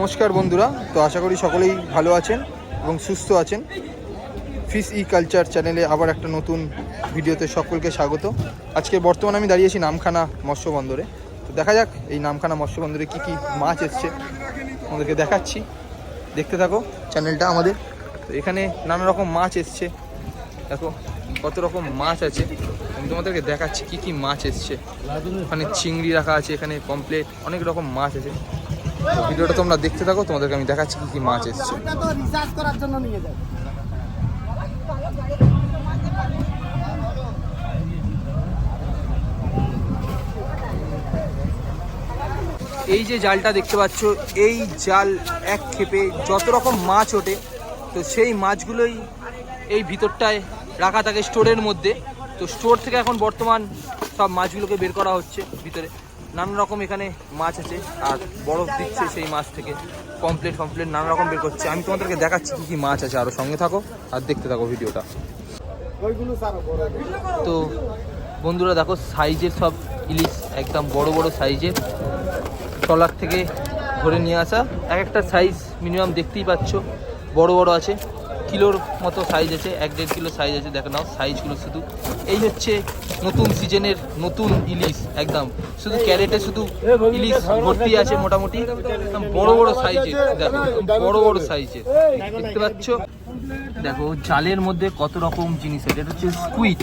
নমস্কার বন্ধুরা, তো আশা করি সকলেই ভালো আছেন এবং সুস্থ আছেন। ফিশ ই কালচার চ্যানেলে আবার একটা নতুন ভিডিওতে সকলকে স্বাগত। আজকে বর্তমানে আমি দাঁড়িয়েছি নামখানা মৎস্য বন্দরে। তো দেখা যাক এই নামখানা মৎস্য বন্দরে কী কী মাছ এসছে আমাদেরকে দেখাচ্ছি, দেখতে থাকো চ্যানেলটা আমাদের। তো এখানে নানা রকম মাছ এসছে, দেখো কত রকম মাছ আছে, আমি তোমাদেরকে দেখাচ্ছি কী কী মাছ এসছে। ওখানে চিংড়ি রাখা আছে, এখানে পমফ্লেট, অনেক রকম মাছ আছে। ভিডিওটা তোমরা দেখতে থাকো, তোমাদেরকে আমি দেখাচ্ছি কি কি মাছ এসছে। এই যে জালটা দেখতে পাচ্ছ, এই জাল এক ক্ষেপে যত রকম মাছ ওঠে, তো সেই মাছগুলোই এই ভিতরটায় রাখা থাকে স্টোরের মধ্যে। তো স্টোর থেকে এখন বর্তমান সব মাছগুলোকে বের করা হচ্ছে ভিতরে। নানা রকম এখানে মাছ আছে, আর বরফ দিচ্ছে সেই মাছ থেকে, পমফ্লেট নানা রকম বের করছে। আমি তোমাদেরকে দেখাচ্ছি কী কী মাছ আছে, আরও সঙ্গে থাকো আর দেখতে থাকো ভিডিওটা। তো বন্ধুরা দেখো, সাইজের সব ইলিশ, একদম বড় বড় সাইজের, ট্রলার থেকে ধরে নিয়ে আসা। এক একটা সাইজ মিনিমাম দেখতেই পাচ্ছ, বড় বড় আছে, কিলোর মতো সাইজ আছে, 1-1.5 কিলো সাইজ আছে। দেখে নাও সাইজগুলো শুধু। এই হচ্ছে নতুন সিজনের নতুন ইলিশ, একদম শুধু ক্যারেটে শুধু ইলিশ ভর্তি আছে মোটামুটি, একদম বড় বড় সাইজের। দেখো বড় বড় সাইজের দেখতে পাচ্ছ। দেখো জালের মধ্যে কত রকম জিনিস আছে। এটা হচ্ছে স্কুইড,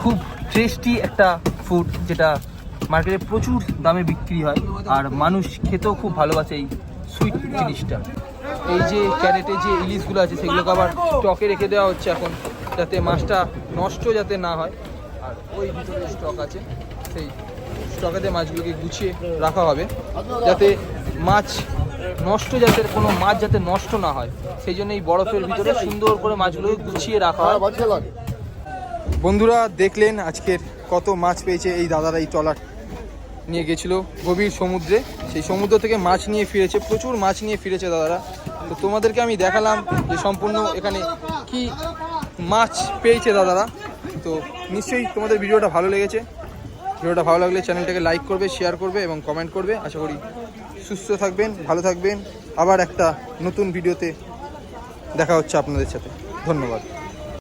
খুব টেস্টি একটা ফুড, যেটা মার্কেটে প্রচুর দামে বিক্রি হয়, আর মানুষ খেতেও খুব ভালোবাসে এই সুইট জিনিসটা। এই যে ক্যারেটে যে ইলিশগুলো আছে, সেগুলোকে আবার স্টকে রেখে দেওয়া হচ্ছে এখন, যাতে মাছটা নষ্ট যাতে না হয়। আর ওই ভিতরে স্টক আছে, সেই স্টকেতে মাছগুলোকে গুছিয়ে রাখা হবে, যাতে মাছ নষ্ট, যাতে কোনো মাছ যাতে নষ্ট না হয়, সেই জন্য এই বরফের ভিতরে সুন্দর করে মাছগুলোকে গুছিয়ে রাখা হয়। বন্ধুরা দেখলেন আজকের কত মাছ পেয়েছে এই দাদারা। এই ট্রলার নিয়ে গেছিলো গভীর সমুদ্রে, সেই সমুদ্র থেকে মাছ নিয়ে ফিরেছে, প্রচুর মাছ নিয়ে ফিরেছে দাদারা। তো তোমাদেরকে আমি দেখালাম যে সম্পূর্ণ এখানে কি মাছ পেয়েছে দাদারা। তো নিশ্চয়ই তোমাদের ভিডিওটা ভালো লেগেছে। ভিডিওটা ভালো লাগলে চ্যানেলটাকে লাইক করবে, শেয়ার করবে এবং কমেন্ট করবে। আশা করি সুস্থ থাকবেন, ভালো থাকবেন। আবার একটা নতুন ভিডিওতে দেখা হচ্ছে আপনাদের সাথে। ধন্যবাদ।